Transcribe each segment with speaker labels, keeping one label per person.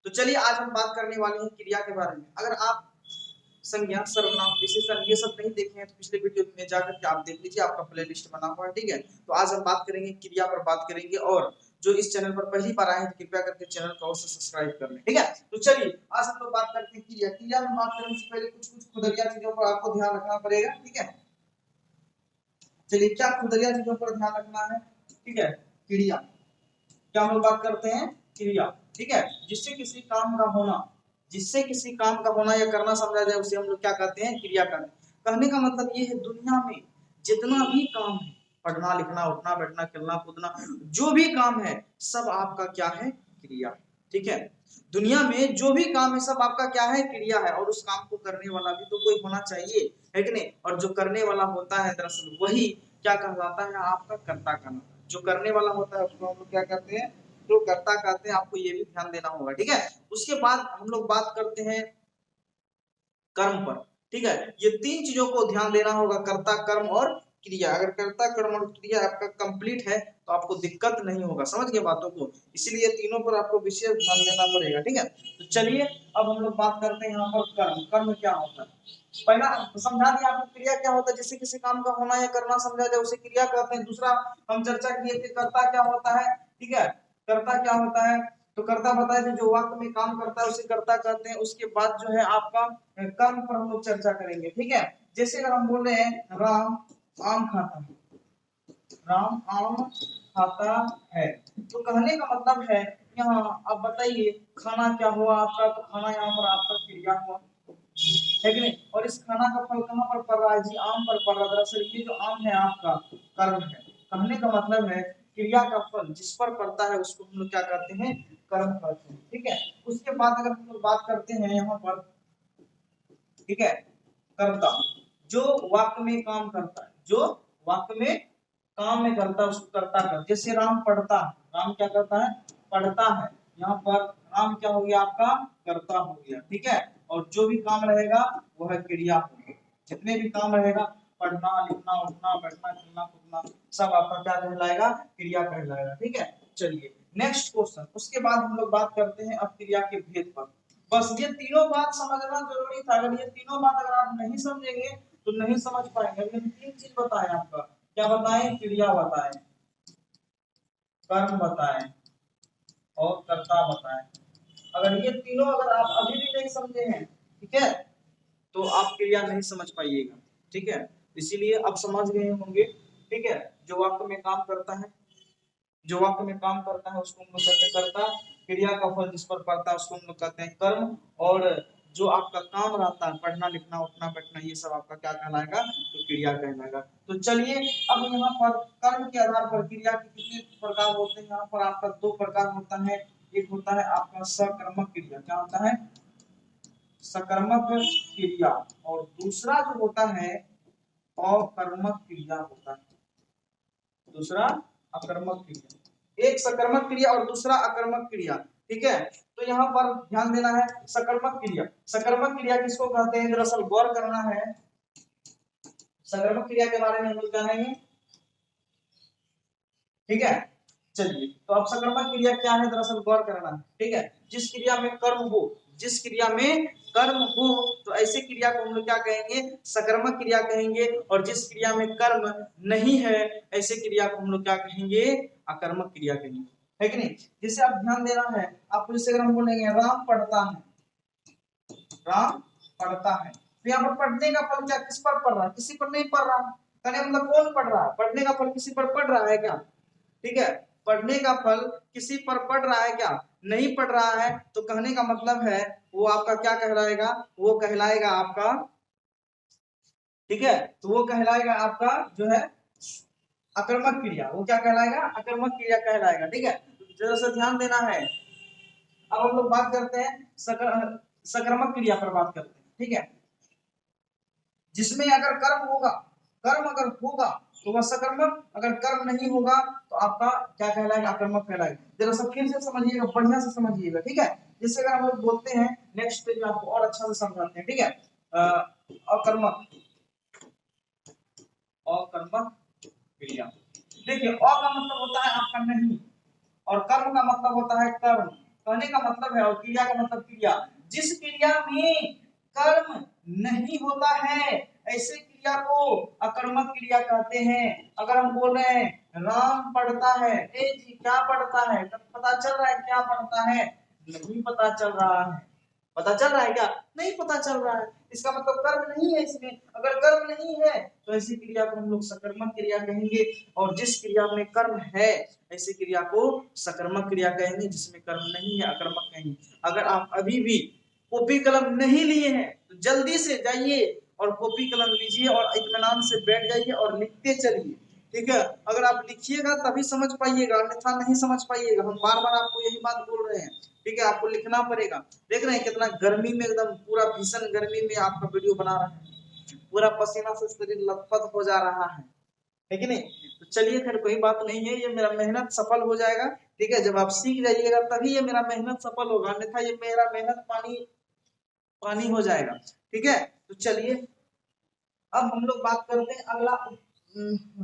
Speaker 1: तो चलिए आज हम बात करने वाले हैं क्रिया के बारे में। अगर आप संज्ञा, सर्वनाम, विशेषण ये सब नहीं देखे हैं तो पिछले वीडियो में जाकर के आप देख लीजिए, आपका प्लेलिस्ट बना हुआ है, ठीक है। तो आज हम बात करेंगे क्रिया पर बात करेंगे, और जो इस चैनल पर पहली बार आए हैं तो कृपया करके चैनल को अवश्य सब्सक्राइब कर लें, ठीक है। तो चलिए आज हम लोग बात करते हैं क्रिया। क्रिया में बात करने से पहले कुछ कुछ खुदरिया चीजों पर आपको ध्यान रखना पड़ेगा, ठीक है। चलिए, क्या खुदरिया चीजों पर ध्यान रखना है, ठीक है। क्रिया, क्या हम लोग बात करते हैं क्रिया, ठीक है। जिससे किसी काम का होना, जिससे किसी काम का होना या करना समझा जाए उसे हम लोग क्या कहते हैं, क्रिया कहते हैं। कहने का मतलब ये है दुनिया में जितना भी काम है, पढ़ना लिखना उठना बैठना खेलना कूदना, जो भी काम है सब आपका क्या है, क्रिया, ठीक है। दुनिया में जो भी काम है सब आपका क्या है, क्रिया है। और उस काम को करने वाला भी तो कोई होना चाहिए, है कि नहीं। और जो करने वाला होता है दरअसल वही क्या कहलाता है, आपका कर्ता कहलाता है। जो करने वाला होता है उसको हम लोग क्या कहते हैं, जो कर्ता कहते हैं। आपको ये भी ध्यान देना होगा, ठीक है। उसके बाद हम लोग बात करते हैं कर्म पर, ठीक है। ये तीन चीजों को ध्यान देना होगा, कर्ता, कर्म और क्रिया। अगर कर्ता, कर्म और क्रिया आपका कंप्लीट है तो आपको दिक्कत नहीं होगा, समझ गए बातों को। इसीलिए तीनों पर आपको विशेष ध्यान देना पड़ेगा, ठीक है। तो चलिए अब हम लोग बात करते हैं यहाँ पर कर्म। कर्म क्या होता है, पहला समझा दिया आपको क्रिया क्या होता है, जिससे किसी काम का होना या करना समझा जाए उसे क्रिया कहते हैं। दूसरा हम चर्चा किए कि कर्ता क्या होता है, ठीक है। कर्ता क्या होता है, तो कर्ता बताया जो वाक्य में काम करता है उसे कर्ता कहते हैं। उसके बाद जो है आपका कर्म पर हम लोग चर्चा करेंगे, ठीक है। जैसे अगर हम बोल रहे हैं राम आम खाता है, राम आम खाता है, तो कहने का मतलब है यहाँ अब बताइए खाना क्या हुआ आपका, तो खाना यहाँ पर आपका क्रिया हुआ, है कि नहीं। और इस खाना का फल कहाँ पर पड़ रहा है जी, आम पर पड़ रहा है। दरअसल ये जो आम है आपका कर्म है। कहने का मतलब है क्रिया का फल जिस पर पड़ता है उसको हम लोग क्या कहते हैं, कर्म कहते हैं, ठीक है। उसके बाद अगर हम लोग बात करते हैं यहाँ पर, ठीक है, कर्ता, जो वाक्य में काम करता है, जो वाक्य में काम में करता है उसको कर्ता कहते हैं। जैसे राम पढ़ता है, राम क्या करता है, पढ़ता है। यहाँ पर राम क्या हो गया, आपका कर्ता हो गया, ठीक है। और जो भी काम रहेगा वह क्रिया होगा। जितने भी काम रहेगा, पढ़ना लिखना उठना बैठना खेलना कूदना, सब आपका क्या कहलाएगा, क्रिया कहलाएगा, ठीक है। चलिए नेक्स्ट क्वेश्चन। उसके बाद हम लोग बात करते हैं अब क्रिया के भेद पर। बस ये तीनों बात समझना जरूरी था। अगर ये तीनों बात अगर आप नहीं समझेंगे तो नहीं समझ पाएंगे। अभी हम तीन चीज बताएं आपका, क्या बताएं, क्रिया बताएं, कर्म बताएं और कर्ता बताएं। अगर ये तीनों अगर आप अभी भी नहीं समझे हैं, ठीक है, तो आप क्रिया नहीं समझ पाइएगा, ठीक है। इसीलिए आप समझ गए होंगे, ठीक है। जो वाक्य में काम करता है, जो वाक्य में काम करता है उसको हम लोग कहते हैं कर्ता। क्रिया का फल जिस पर पड़ता है उसको हम लोग कहते हैं कर्म। और जो आपका काम रहता है पढ़ना लिखना उठना बैठना, ये सब आपका क्या कहलाएगा, तो क्रिया कहलाएगा। तो चलिए अब यहाँ पर कर्म के आधार पर क्रिया के कितने प्रकार होते हैं, यहाँ पर आपका दो प्रकार होता है। एक होता है आपका सकर्मक क्रिया, क्या होता है, सकर्मक क्रिया। और दूसरा जो होता है अकर्मक क्रिया होता है। दूसरा अकर्मक क्रिया, एक सकर्मक क्रिया और दूसरा अकर्मक क्रिया, ठीक है। तो यहाँ पर ध्यान देना है सकर्मक क्रिया। सकर्मक क्रिया किसको कहते हैं, दरअसल गौर करना है। सकर्मक क्रिया के बारे में हम लोग जानेंगे, ठीक है। चलिए तो अब सकर्मक क्रिया क्या है, दरअसल गौर करना है, ठीक है। जिस क्रिया में कर्म हो, जिस क्रिया में कर्म हो तो ऐसे क्रिया को हम लोग क्या कहेंगे, सकर्मक क्रिया कहेंगे। और जिस क्रिया में कर्म नहीं है ऐसे क्रिया को हम लोग क्या कहेंगे, अकर्मक क्रिया कहेंगे, है कि नहीं। जिसे आप ध्यान देना है आपको, जैसे अगर हम बोलेंगे राम पढ़ता है, राम पढ़ता है, तो यहाँ पर पढ़ने का फल क्या किस पर पड़ रहा है, किसी पर नहीं पड़ रहा। कहने मतलब कौन पढ़ रहा है, पढ़ने का फल किसी पर पड़ रहा है क्या, ठीक है। पढ़ने का फल किसी पर पड़ रहा है क्या, नहीं पड़ रहा है। तो कहने का मतलब है वो आपका क्या कहलाएगा, वो कहलाएगा आपका, ठीक है। तो वो कहलाएगा आपका जो है अकर्मक क्रिया। वो क्या कहलाएगा, अकर्मक क्रिया कहलाएगा, ठीक है। जरा सा ध्यान देना है। अब हम लोग बात करते हैं सकर्मक क्रिया पर बात करते हैं, ठीक है। जिसमें अगर कर्म होगा, कर्म अगर होगा तो वह सकर्मक, अगर कर्म नहीं होगा तो आपका क्या कहलाएगा, अकर्मक कहलाएगा। जरा सब फिर से समझिएगा, बढ़िया से समझिएगा, ठीक है। जैसे अगर हम लोग बोलते हैं नेक्स्ट पेज में आपको और अच्छा से समझाते हैं, ठीक है। अकर्मक, अकर्मक क्रिया। देखिए अ का मतलब होता है आपका नहीं, और कर्म का मतलब होता है कर्म, कहने का मतलब है, और क्रिया का मतलब क्रिया, जिस क्रिया में कर्म नहीं होता है ऐसे क्रिया को अकर्मक क्रिया कहते हैं। अगर हम बोल रहे हैं राम पढ़ता है, ए जी क्या पढ़ता है, तब पता चल रहा है क्या पढ़ता है, नहीं पता चल रहा है। पता चल रहा है क्या, नहीं पता चल रहा है, इसका मतलब कर्म नहीं है इसमें। अगर कर्म नहीं है तो ऐसी क्रिया को हम लोग सकर्मक क्रिया कहेंगे, और जिस क्रिया में कर्म है ऐसी क्रिया को सकर्मक क्रिया कहेंगे, जिसमें कर्म नहीं है अकर्मक कहेंगे। अगर आप अभी भी कॉपी कलम नहीं लिए हैं तो जल्दी से जाइए और कॉपी कलम लीजिए और इत्मीनान से बैठ जाइए और लिखते चलिए, ठीक है। अगर आप लिखिएगा तभी समझ पाइएगा, अन्यथा नहीं समझ पाइएगा। हम बार बार आपको यही बात बोल रहे हैं, ठीक है। आपको लिखना पड़ेगा। देख रहे हैं कितना गर्मी में, एकदम पूरा भीषण गर्मी में आपका वीडियो बना रहा है, पूरा पसीना से शरीर लथपथ हो जा रहा है कि नहीं। तो चलिए खैर कोई बात नहीं है, ये मेरा मेहनत सफल हो जाएगा, ठीक है। जब आप सीख जाइएगा तभी ये मेरा मेहनत सफल होगा, अन्यथा ये मेरा मेहनत पानी पानी हो जाएगा, ठीक है। तो चलिए अब हम लोग बात करते हैं अगला,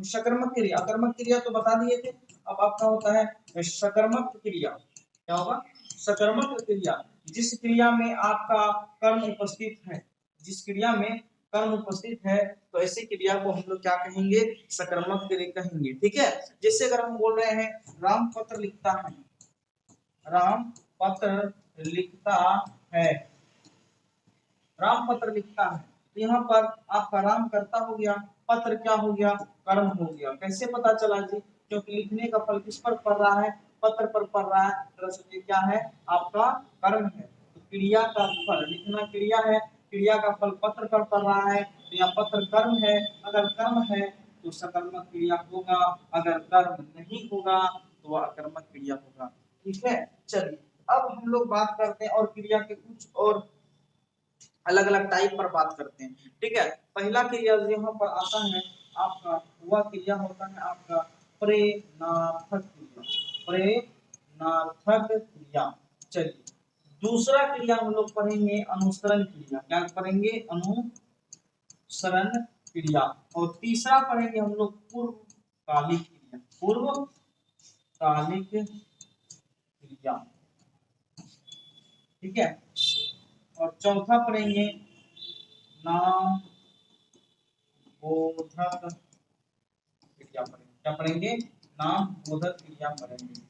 Speaker 1: सकर्मक क्रिया। अकर्मक क्रिया तो बता दिए थे, अब आपका होता है सकर्मक क्रिया। क्या होगा, सकर्मक क्रिया, जिस क्रिया में आपका कर्म उपस्थित है, जिस क्रिया में कर्म उपस्थित है तो ऐसी क्रिया को हम लोग क्या कहेंगे, सकर्मक क्रिया कहेंगे, ठीक है। जैसे अगर हम बोल रहे हैं राम पत्र लिखता है, राम पत्र लिखता है, राम पत्र लिखता है, तो यहाँ पर आपका राम कर्ता हो गया, पत्र क्या हो गया, कर्म हो गया। कैसे पता चला जी, क्योंकि लिखने का फल किस पर पड़ रहा है, पत्र पर पड़ रहा है, दरअसल क्या है, आपका कर्म है। तो क्रिया का फल, लिखना क्रिया है, क्रिया का फल पत्र पर पड़ रहा है, तो यहाँ पत्र कर्म है। अगर कर्म है तो सकर्मक क्रिया होगा, अगर कर्म नहीं होगा तो वह अकर्मक क्रिया होगा, ठीक है। चलिए अब हम लोग बात करते हैं और क्रिया के कुछ और अलग अलग टाइप पर बात करते हैं, ठीक है। पहला क्रिया यहाँ पर आता है आपका, वह क्रिया होता है आपका प्रेरणार्थक क्रिया, प्रेरणार्थक क्रिया। चलिए दूसरा क्रिया हम लोग पढ़ेंगे अनुसरण क्रिया। क्या पढ़ेंगे, अनुसरण क्रिया। और तीसरा पढ़ेंगे हम लोग पूर्वकालिक क्रिया, पूर्वकालिक क्रिया, ठीक है। और चौथा पढ़ेंगे नाम बोधक क्रिया पढ़ेंगे। क्या पढ़ेंगे, नाम बोधक क्रिया पढ़ेंगे।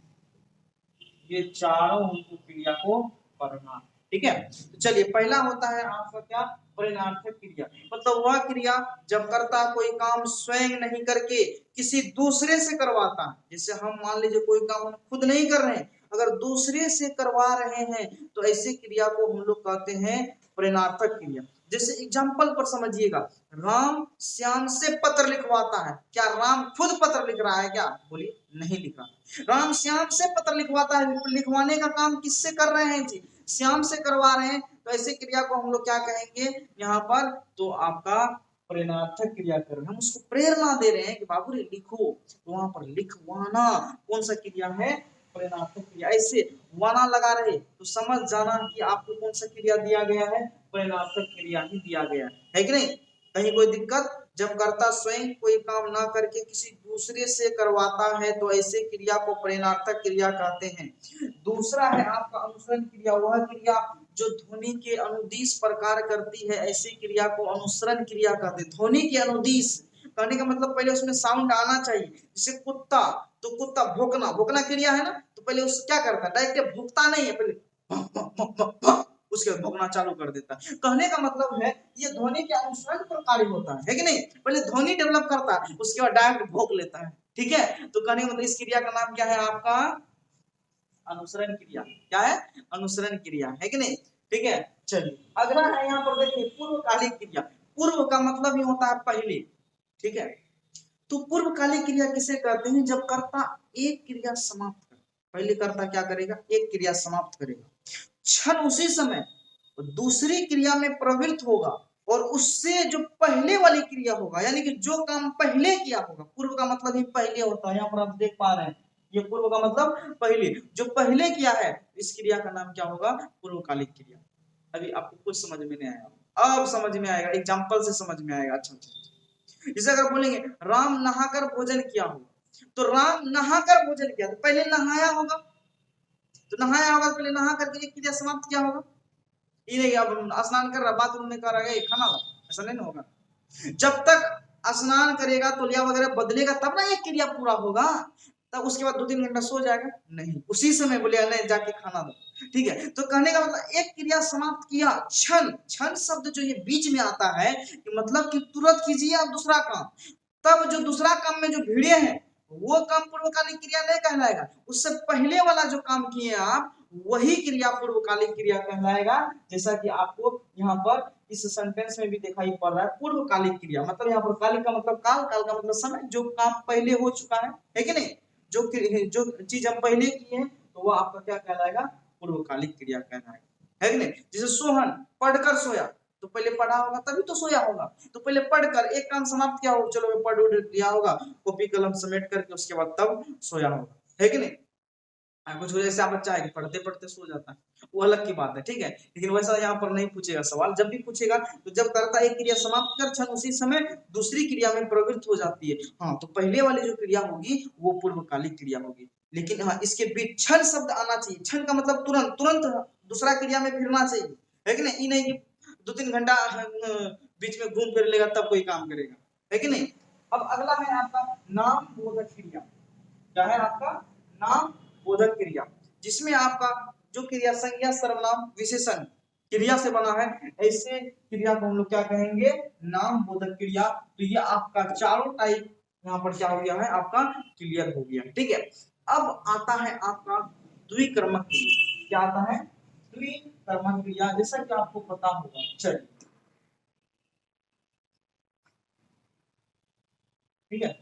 Speaker 1: ये चारों हमको क्रिया को पढ़ना, ठीक है। तो चलिए पहला होता है आपका क्या, प्रेरणार्थक क्रिया। मतलब वह क्रिया जब कर्ता कोई काम स्वयं नहीं करके किसी दूसरे से करवाता है। जैसे हम मान लीजिए कोई काम हम खुद नहीं कर रहे हैं, अगर दूसरे से करवा रहे हैं तो ऐसी क्रिया को हम लोग कहते हैं प्रेरणार्थक क्रिया। जैसे एग्जाम्पल पर समझिएगा, राम श्याम से पत्र लिखवाता है। क्या राम खुद पत्र लिख रहा है क्या, बोलिए, नहीं लिख रहा। राम श्याम से पत्र लिखवाता है, लिखवाने का काम किससे कर रहे हैं जी, श्याम से करवा रहे हैं, तो ऐसी क्रिया को हम लोग क्या कहेंगे यहाँ पर, तो आपका प्रेरणार्थक क्रिया कर रहे हैं, हम उसको प्रेरणा दे रहे हैं कि बाबू रे लिखो, तो वहां पर लिखवाना कौन सा क्रिया है, प्रेरणार्थक क्रिया। ऐसे वाना लगा रहे तो समझ जाना कि आपको कौन सा क्रिया दिया गया है, प्रेरणार्थक क्रिया ही दिया गया है कि नहीं। कहीं कोई दिक्कत, जब कर्ता स्वयं कोई काम ना करके किसी दूसरे से करवाता है तो ऐसे क्रिया को प्रेरणार्थक क्रिया कहते हैं। दूसरा है आपका अनुसरण क्रिया, वह क्रिया जो ध्वनि के अनुदिश प्रकार करती है, ऐसी क्रिया को अनुसरण क्रिया कहते हैं। ध्वनि के अनुदिश कहने का मतलब पहले उसमें साउंड आना चाहिए। जैसे कुत्ता, तो कुत्ता भौंकना, भौंकना क्रिया है ना, तो पहले उससे क्या करता है, डायरेक्ट भौंकता नहीं है, पहले उसके बाद भौंकना चालू कर देता है। कहने का मतलब है ये ध्वनि के अनुसरण पर कार्य होता है कि नहीं। पहले ध्वनि डेवलप करता है, उसके बाद डायरेक्ट भौंक लेता है, ठीक है। तो कहने का मतलब इस क्रिया का नाम क्या है आपका, अनुसरण क्रिया। क्या है, अनुसरण क्रिया, है कि नहीं, ठीक है। चलिए अगला है यहाँ पर देखिए पूर्वकालिक क्रिया। पूर्व का मतलब ही होता है पहले, ठीक है। तो पूर्वकालिक क्रिया किसे कहते हैं, जब कर्ता एक क्रिया समाप्त करे, पहले कर्ता क्या करेगा, एक क्रिया समाप्त करेगा, क्षण उसी समय दूसरी क्रिया में प्रवृत्त होगा और उससे जो पहले वाली क्रिया होगा, यानी कि जो काम पहले किया होगा, पूर्व का मतलब ही पहले होता है, यहाँ पर आप देख पा रहे हैं, ये पूर्व का मतलब पहले, जो पहले किया है, इस क्रिया का नाम क्या होगा, पूर्वकालिक क्रिया। अभी आपको कुछ समझ में नहीं आया, अब समझ में आएगा, एग्जाम्पल से समझ में आएगा। अच्छा, जैसे अगर बोलेंगे राम नहाकर भोजन किया होगा, तो राम नहाकर भोजन किया, तो पहले नहाया होगा, तो नहाया होगा, पहले नहा करके एक क्रिया समाप्त किया होगा। ये नहीं अब स्नान कर रहा, बाथरूम में कर रहा है खाना ला, ऐसा नहीं होगा। जब तक स्नान करेगा, तौलिया वगैरह बदलेगा, तब ना ये क्रिया पूरा होगा। तब उसके बाद 2-3 घंटा सो जाएगा नहीं, उसी समय बोले नहीं जाके खाना दो। ठीक है, तो कहने का मतलब एक क्रिया समाप्त किया, क्षण, क्षण शब्द जो ये बीच में आता है कि मतलब कि तुरंत कीजिए आप दूसरा काम। तब जो दूसरा काम में जो भिड़े हैं वो काम पूर्वकालिक क्रिया नहीं कहलाएगा, उससे पहले वाला जो काम किए आप वही क्रिया पूर्वकालिक क्रिया कहलाएगा। जैसा कि आपको यहाँ पर इस सेंटेंस में भी दिखाई पड़ रहा है, पूर्वकालिक क्रिया मतलब यहाँ पर कालिक का मतलब काल, काल का मतलब समय, जो काम पहले हो चुका है कि नहीं, जो चीज हम पहले किए हैं तो वो आपका क्या कहलाएगा, पूर्वकालिक क्रिया कहलाएगा, है कि नहीं। जैसे सोहन पढ़कर सोया, तो पहले पढ़ा होगा तभी तो सोया होगा, तो पहले पढ़कर एक काम समाप्त किया होगा, चलो पढ़ उड़ लिया होगा, कॉपी कलम समेट करके उसके बाद तब सोया होगा, है कि नहीं। कुछ जैसे आप बच्चा है कि पढ़ते पढ़ते सो जाता है, वो अलग की बात है, ठीक है। लेकिन वैसा यहाँ पर नहीं पूछेगा सवाल, जब भी पूछेगा तो जब करता एक क्रिया समाप्त कर क्षण उसी समय दूसरी क्रिया में प्रवृत्त हो जाती है, हाँ तो पहले वाली जो क्रिया होगी वो पूर्वकालिक क्रिया होगी। लेकिन हाँ इसके बीच क्षण शब्द आना चाहिए, क्षण का मतलब तुरंत, तुरंत दूसरा क्रिया में फिरना चाहिए, है कि नहीं। नहीं कि 2-3 घंटा बीच में घूम फिर लेगा तब कोई काम करेगा, है कि नहीं। अब अगला है आपका नाम बोधक क्रिया, क्या है आपका नाम बोधक क्रिया, जिसमें आपका जो क्रिया संज्ञा सर्वनाम विशेषण क्रिया से बना है, ऐसे क्रिया को हम लोग क्या कहेंगे, नाम बोधक क्रिया। तो ये आपका चारों टाइप यहाँ पर क्या हो गया है, आपका क्लियर हो गया, ठीक है। अब आता है आपका द्विकर्मक क्रिया, क्या आता है, द्विकर्मक क्रिया, जैसा कि आपको पता होगा। चलिए ठीक है,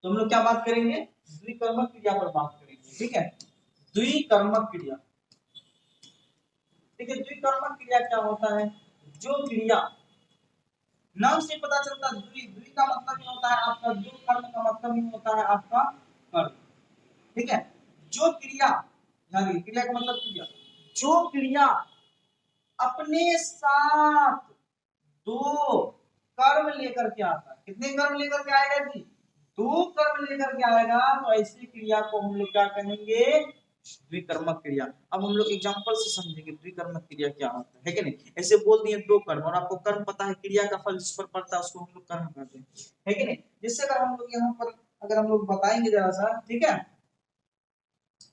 Speaker 1: तो हम लोग क्या बात करेंगे, द्विकर्मक क्रिया पर बात करेंगे, ठीक है। द्विकर्मक क्रिया, ठीक है, द्विकर्मक क्रिया क्या होता है, जो क्रिया, नाम से पता चलता है द्वि, द्वि का मतलब ही होता है आपका, जो कर्म का मतलब ही होता है आपका कर्म, ठीक है। जो क्रिया, यानी क्रिया का मतलब क्रिया, जो क्रिया अपने साथ दो कर्म लेकर के आता है, कितने कर्म लेकर के आएगा जी, 2 कर्म लेकर के आएगा, तो ऐसी क्रिया को हम लोग क्या कहेंगे, द्विकर्मक क्रिया। अब हम लोग एग्जांपल से समझेंगे द्विकर्मक क्रिया क्या होता है कि नहीं। ऐसे बोल दिए 2 कर्म और आपको कर्म पता है, क्रिया का फल जिस पर पड़ता है उसको हम लोग कर्म कहते हैं, है कि नहीं। जिससे अगर हम लोग यहाँ पर अगर हम लोग बताएंगे जरा सा, ठीक है,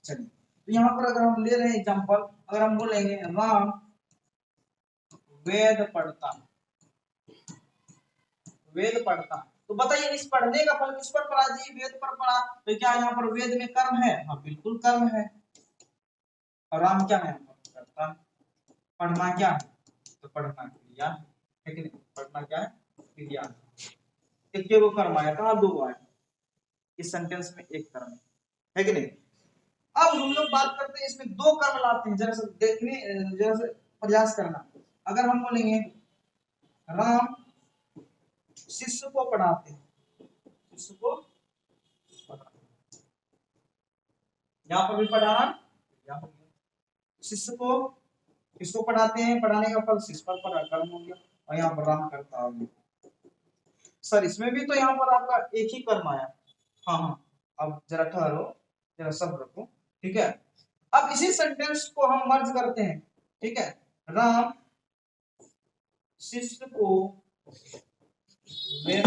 Speaker 1: चलिए तो यहाँ पर अगर हम ले रहे हैं एग्जांपल, अगर हम बोलेंगे राम वेद पढ़ता, वेद पढ़ता, तो बताइए इस पढ़ने का फल किस पर पड़ा जी, वेद पर पड़ा, तो क्या यहाँ पर वेद में कर्म है, हाँ बिल्कुल कर्म है। और राम क्या है, पढ़ता, पढ़ना क्या है, तो पढ़ना क्रिया है कि नहीं, पढ़ना क्या है, क्रिया। एक वो कर्म आया, कहाँ 2 आया, इस सेंटेंस में एक कर्म है कि नहीं। अब हम लोग बात करते हैं इसमें 2 कर्म लाते हैं, जरा सा देखने, जरा सा प्रयास करना। अगर हम बोलेंगे राम शिष्य को पढ़ाते हैं, शिष्य को पढ़ाते, यहाँ पर भी पढ़ाना, शिष्य को किसको पढ़ाते हैं, पढ़ाने का फल शिष्य पर पड़ा, कर्म हो गया, और यहाँ पर राम करता है। सर इसमें भी तो यहाँ पर आपका एक ही कर्म आया, हाँ हाँ, अब जरा ठहरो, जरा सब रखो, ठीक है। अब इसी सेंटेंस को हम मर्ज करते हैं, ठीक है, राम शिष्य को वेद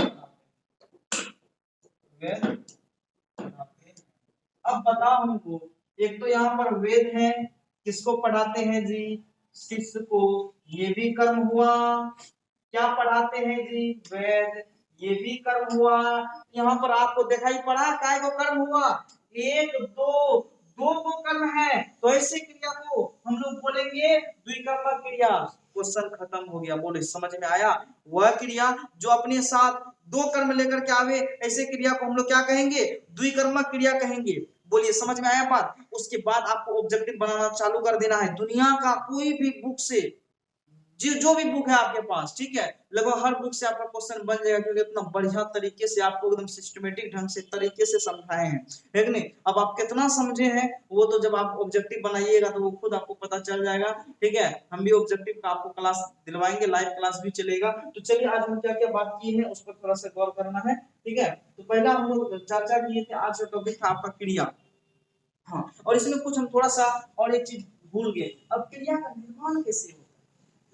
Speaker 1: पढ़ाते। अब बताओ हमको, एक तो यहाँ पर वेद है, किसको पढ़ाते हैं जी, शिष्य को, ये भी कर्म हुआ, क्या पढ़ाते हैं जी, वेद, ये भी कर्म हुआ। यहाँ पर आपको दिखाई पड़ा काय को कर्म हुआ, 1 2 2 कर्म है, तो ऐसे क्रिया को हम लोग बोलेंगे द्विकर्मक क्रिया। क्वेश्चन खत्म हो गया, बोले समझ में आया। वह क्रिया जो अपने साथ 2 कर्म लेकर के आवे, ऐसे क्रिया को हम लोग क्या कहेंगे, द्विकर्मक क्रिया कहेंगे। बोलिए समझ में आया बात। उसके बाद आपको ऑब्जेक्टिव बनाना चालू कर देना है, दुनिया का कोई भी बुक से, जो भी बुक है आपके पास, ठीक है, लगभग हर बुक से आपका क्वेश्चन बन जाएगा, क्योंकि इतना बढ़िया तरीके से आपको एकदम सिस्टमेटिक ढंग से तरीके से समझाए हैं, है कि नहीं। अब आप कितना समझे हैं वो तो जब आप ऑब्जेक्टिव बनाइएगा तो वो खुद आपको पता चल जाएगा, ठीक है। हम भी ऑब्जेक्टिव का आपको क्लास दिलवाएंगे, लाइव क्लास भी चलेगा। तो चलिए आज हम क्या क्या बात की है उस पर थोड़ा सा गौर करना है, ठीक है। तो पहला हम लोग चर्चा किए थे, आज का टॉपिक था आपका क्रिया, हाँ, और इसमें कुछ हम थोड़ा सा और एक चीज भूल गए। अब क्रिया का निर्माण कैसे होता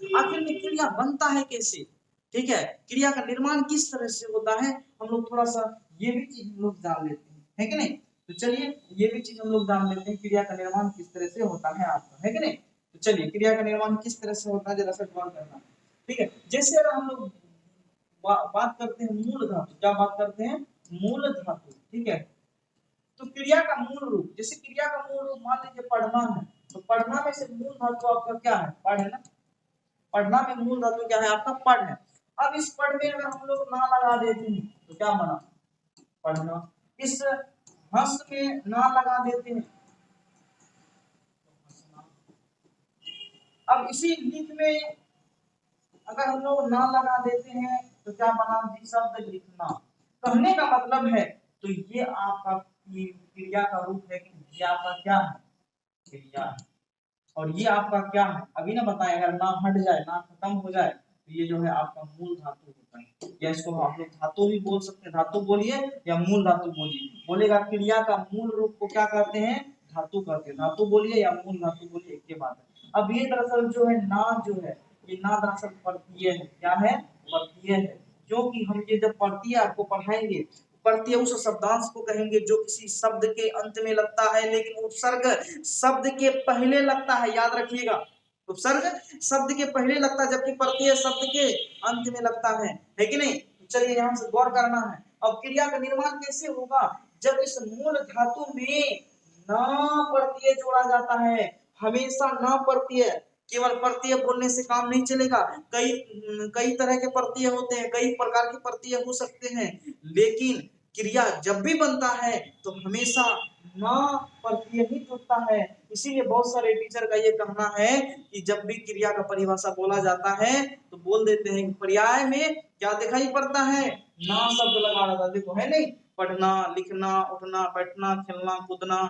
Speaker 1: है, आखिर में क्रिया बनता है कैसे, ठीक है, क्रिया का निर्माण किस तरह से होता है, हम लोग थोड़ा सा ये भी चीज हम लोग जान लेते हैं, है कि नहीं। तो चलिए ये भी चीज हम लोग जान लेते हैं, क्रिया का निर्माण किस तरह से होता है आपका, है कि नहीं। तो चलिए क्रिया का निर्माण किस तरह से होता है जरा सा गौर करना, ठीक है। जैसे अगर हम लोग बात करते हैं मूल धातु, क्या बात करते हैं, मूल धातु, ठीक है। तो क्रिया का मूल रूप, जैसे क्रिया का मूल रूप मान लीजिए पढ़ना है, तो पढ़ना में से मूल धातु आपका क्या है, पढ़ है ना। पढ़ना में मूल धातु क्या है आपका, पढ़ है। अब इस पढ़ में अगर हम लोग ना लगा देते हैं तो क्या बना, पढ़ना। इस हंस में ना लगा देते हैं, अब इसी लिख में अगर हम लोग ना लगा देते हैं तो क्या बना, शब्द लिखना। कहने का मतलब है, तो ये आपका क्रिया का रूप है कि ये आपका क्या है, क्रिया है। और ये आपका क्या है, अभी ना बताएं, अगर ना हट जाए, ना खत्म हो जाए, तो ये जो है आपका मूल धातु होता है, या इसको आप लोग धातु भी बोल सकते हैं, धातु बोलिए या मूल धातु बोलिए। बोलेगा क्रिया का मूल रूप को क्या कहते हैं, धातु कहते हैं, धातु बोलिए या मूल धातु बोलिए, एक के बात है। अब ये दरअसल जो है ना, जो है ये ना दरअसल प्रत्यय है, क्या है, प्रत्यय है। क्योंकि हम ये जब प्रत्यय आपको पढ़ाएंगे, प्रत्यय उस शब्दांश को कहेंगे जो किसी शब्द के अंत में लगता है, लेकिन उपसर्ग शब्द के पहले लगता है, याद रखिएगा। उपसर्ग शब्द के पहले लगता है, जबकि प्रत्यय शब्द के अंत में लगता है कि नहीं। चलिए यहाँ से गौर करना है। अब क्रिया का निर्माण कैसे होगा, जब इस मूल धातु में ना प्रत्यय जोड़ा जाता है, हमेशा ना प्रत्यय, केवल प्रत्यय बोलने से काम नहीं चलेगा। कई कई तरह के प्रत्यय होते हैं, कई प्रकार के प्रत्यय हो सकते हैं, लेकिन क्रिया जब भी बनता है तो हमेशा ना प्रत्यय ही जुड़ता है। इसीलिए बहुत सारे टीचर का ये कहना है कि जब भी क्रिया का परिभाषा बोला जाता है तो बोल देते हैं कि पर्याय में क्या दिखाई पड़ता है, ना शब्द लगा रहता है। देखो है नहीं, पढ़ना, लिखना, उठना, बैठना, खेलना, कूदना,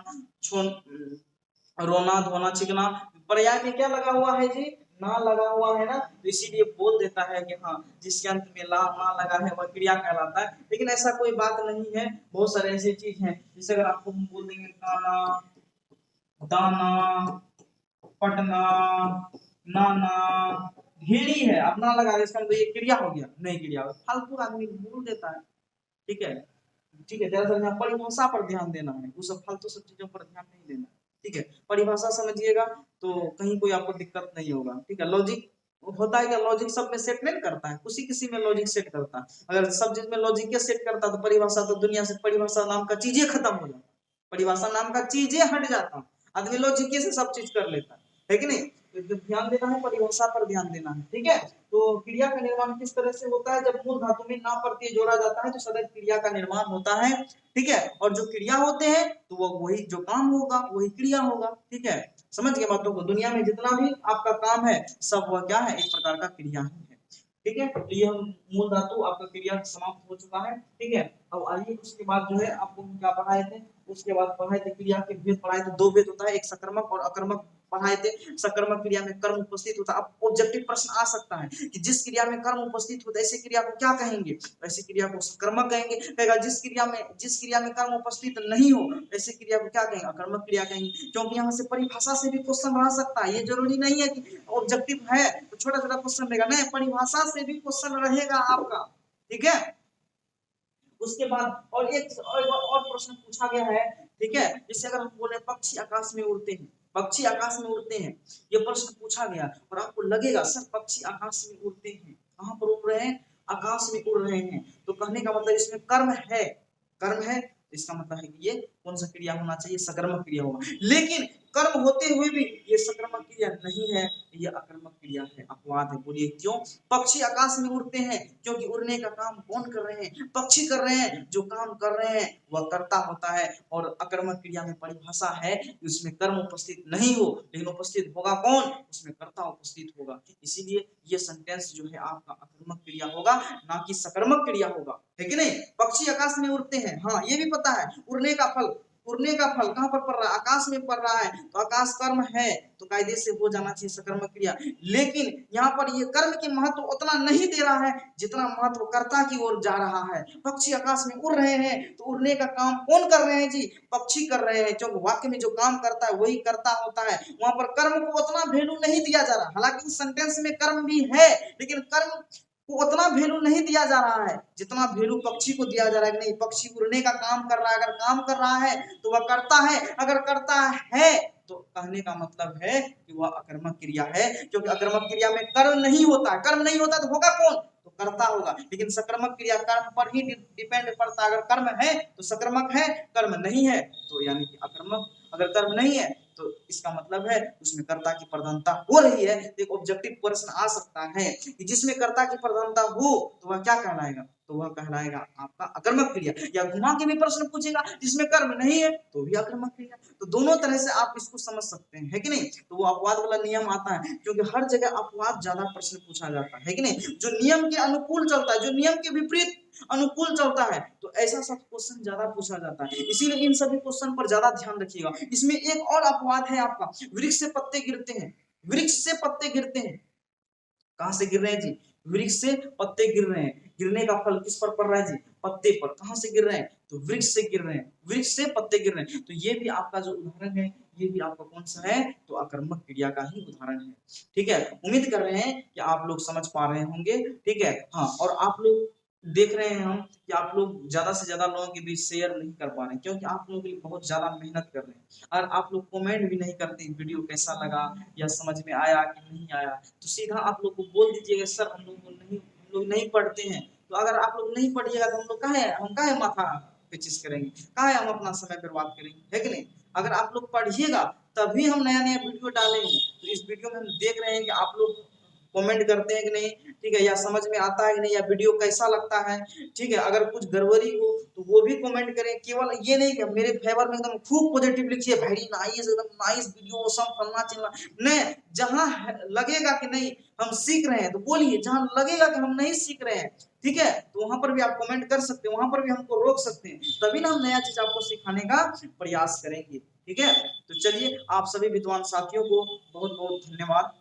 Speaker 1: रोना, धोना, चिकना, पर्याय में क्या लगा हुआ है जी, ना लगा हुआ है ना। तो इसीलिए बोल देता है कि हाँ, जिसके अंत में ला ना लगा है वह क्रिया कहलाता है। लेकिन ऐसा कोई बात नहीं है, बहुत सारे ऐसी चीज हैं, जैसे अगर आपको हम बोल देंगे गाना, दाना, पटना, नाना, ढेरी है, अब ना लगा इसका मतलब ये क्रिया हो गया, नहीं क्रिया, फालतू आदमी बोल देता है, ठीक है। ठीक है, जरा परिभाषा पर ध्यान देना है, वो सब फालतू सब चीजों पर ध्यान नहीं देना, ठीक है। परिभाषा समझिएगा तो कहीं कोई आपको दिक्कत नहीं होगा, ठीक है। लॉजिक होता है, क्या लॉजिक सब में सेट नहीं करता है, किसी किसी में लॉजिक सेट करता है। अगर सब चीज में लॉजिक सेट करता तो परिभाषा तो दुनिया से परिभाषा नाम का चीजें खत्म हो जाता, परिभाषा नाम का चीजें हट जाता, आदमी लॉजिक से सब चीज कर लेता है कि नहीं। तो ध्यान देना है, परिभाषा पर ध्यान देना है, ठीक है। तो क्रिया का निर्माण किस तरह से होता है, जब मूल धातु में ना प्रत्यय जोड़ा जाता है तो सदैव क्रिया का निर्माण होता है, ठीक है। और जो क्रिया होते हैं तो वो वही जो काम होगा वही क्रिया होगा, ठीक है। समझ गए बातों को, दुनिया में जितना भी आपका काम है सब वह क्या है, एक प्रकार का क्रिया ही है, ठीक है। तो ये हम मूल धातु आपका क्रिया समाप्त हो चुका है, ठीक है। अब आइए उसके बाद जो है आपको क्या पढ़ाए थे, उसके बाद पढ़ाए थे क्रिया के भेद पढ़ाए थे, दो भेद होता है, एक सकर्मक और अकर्मक पढ़ाए थे। सकर्मक क्रिया में कर्म उपस्थित होता है। अब ऑब्जेक्टिव प्रश्न आ सकता है कि जिस क्रिया में कर्म उपस्थित होता है ऐसी क्रिया को क्या कहेंगे, ऐसी क्रिया को सकर्मक कहेंगे। कहेगा जिस क्रिया में कर्म उपस्थित नहीं हो ऐसी क्रिया को क्या कहेंगे, अकर्मक क्रिया कहेंगे। क्योंकि यहाँ से परिभाषा से भी क्वेश्चन रह सकता है, ये जरूरी नहीं है कि ऑब्जेक्टिव है तो छोटा छोटा क्वेश्चन रहेगा, नहीं, परिभाषा से भी क्वेश्चन रहेगा आपका, ठीक है। उसके बाद और एक और प्रश्न पूछा गया है, ठीक है। जैसे अगर हम बोले पक्षी आकाश में उड़ते हैं, पक्षी आकाश में उड़ते हैं, ये प्रश्न पूछा गया और आपको लगेगा सर पक्षी आकाश में उड़ते हैं, कहां पर उड़ रहे हैं, आकाश में उड़ रहे हैं, तो कहने का मतलब इसमें कर्म है, कर्म है, इसका मतलब है कि ये कौन सा क्रिया होना चाहिए, सकर्मक क्रिया होगा। लेकिन कर्म होते हुए भी ये सकर्मक क्रिया नहीं है, ये अकर्मक क्रिया है, अपवाद है। बोलिए क्यों, पक्षी आकाश में उड़ते हैं क्योंकि उड़ने का काम कौन कर रहे हैं, पक्षी कर रहे हैं, जो काम कर रहे हैं वह कर्ता होता है। और अकर्मक क्रिया में परिभाषा है कि उसमें कर्म उपस्थित नहीं हो, लेकिन उपस्थित होगा कौन, उसमें कर्ता उपस्थित होगा। इसीलिए ये सेंटेंस जो है आपका अकर्मक क्रिया होगा, ना कि सकर्मक क्रिया होगा, है कि नहीं। पक्षी आकाश में उड़ते हैं, हाँ ये भी पता है, उड़ने का फल, उड़ने का फल कहां पर पड़ रहा है, आकाश में पड़ रहा है, तो आकाश कर्म है, तो कायदे से हो जाना चाहिए सकर्मक क्रिया। लेकिन यहाँ पर ये कर्म के महत्व उतना नहीं दे रहा है जितना महत्व कर्ता की ओर जा रहा है। पक्षी आकाश में उड़ रहे हैं तो उड़ने का काम कौन कर रहे हैं जी? पक्षी कर रहे हैं, क्योंकि वाक्य में जो काम करता है वही कर्ता होता है। वहां पर कर्म को उतना वैल्यू नहीं दिया जा रहा, हालांकि उस सेंटेंस में कर्म भी है लेकिन कर्म को उतना वैल्यू नहीं दिया जा रहा है जितना वैल्यू पक्षी को दिया जा रहा है। नहीं, पक्षी उड़ने का काम कर रहा है, अगर काम कर रहा है तो वह करता है, अगर करता है तो कहने का मतलब है कि वह अकर्मक क्रिया है, क्योंकि अकर्मक क्रिया में कर्म नहीं होता। कर्म नहीं होता तो होगा कौन? तो कर्ता होगा। लेकिन सकर्मक क्रिया कर्म पर ही डिपेंड करता है। अगर कर्म है तो सकर्मक है, कर्म नहीं है तो यानी कि अकर्मक। अगर कर्म नहीं है तो इसका मतलब है उसमें कर्ता की प्रधानता हो रही है। एक ऑब्जेक्टिव प्रश्न आ सकता है कि जिसमें कर्ता की प्रधानता हो तो वह क्या कहलाएगा? तो वह कहलाएगा आपका अकर्मक क्रिया। या घुमा के भी प्रश्न पूछेगा जिसमें कर्म नहीं है तो भी अकर्मक क्रिया। तो दोनों तरह से आप इसको समझ सकते हैं, है कि नहीं? तो वो अपवाद वाला नियम आता है, क्योंकि हर जगह अपवाद ज्यादा प्रश्न पूछा जाता है कि नहीं? जो नियम के अनुकूल चलता है, जो नियम के विपरीत अनुकूल चलता है, तो ऐसा सब क्वेश्चन ज्यादा पूछा जाता है। इसीलिए इन सभी क्वेश्चन पर ज्यादा ध्यान रखिएगा। इसमें एक और अपवाद है आपका, वृक्ष से पत्ते गिरते हैं। वृक्ष से पत्ते गिरते हैं, कहां से गिर रहे हैं जी? वृक्ष से पत्ते गिर रहे हैं। गिरने का फल किस पर पड़ रहा है जी? पत्ते पर। कहां से गिर रहे हैं? तो वृक्ष से गिर रहे हैं, वृक्ष से पत्ते गिर रहे हैं। तो ये भी आपका जो उदाहरण है, ये भी आपका कौन सा है? तो अकर्मक क्रिया का ही उदाहरण है। ठीक है, उम्मीद कर रहे हैं कि आप लोग समझ पा रहे होंगे। ठीक है, हाँ, और आप लोग देख रहे हैं हम कि आप लोग ज्यादा से ज्यादा लोगों के बीच शेयर नहीं कर पा रहे हैं, क्योंकि आप लोगों के लिए बहुत ज्यादा मेहनत कर रहे हैं और आप लोग कमेंट भी नहीं करते वीडियो कैसा लगा या समझ में आया कि नहीं आया। तो सीधा आप लोग को बोल दीजिएगा सर हम लोग नहीं पढ़ते हैं। तो अगर आप लोग नहीं पढ़िएगा तो हम काहे माथा पेचिश करेंगे, काहे हम अपना समय बर्बाद करेंगे, है कि नहीं? अगर आप लोग पढ़िएगा तभी हम नया नया वीडियो डालेंगे। तो इस वीडियो में हम देख रहे हैं कि आप लोग कमेंट करते हैं कि नहीं, ठीक है, या समझ में आता है कि नहीं, या वीडियो कैसा लगता है। ठीक है, अगर कुछ गड़बड़ी हो तो वो भी कमेंट करें। केवल ये नहीं कि मेरे फेवर में एकदम खूब पॉजिटिव लिखिए, वेरी नाइस, एकदम नाइस वीडियो, सब फलना चिलना नहीं। जहां लगेगा कि नहीं हम सीख रहे हैं तो बोलिए, जहां लगेगा कि हम नहीं सीख रहे हैं, ठीक है, तो वहां पर भी आप कमेंट कर सकते हैं, वहां पर भी हमको रोक सकते हैं, तभी ना हम नया चीज आपको सिखाने का प्रयास करेंगे। ठीक है, तो चलिए आप सभी विद्वान साथियों को बहुत बहुत धन्यवाद।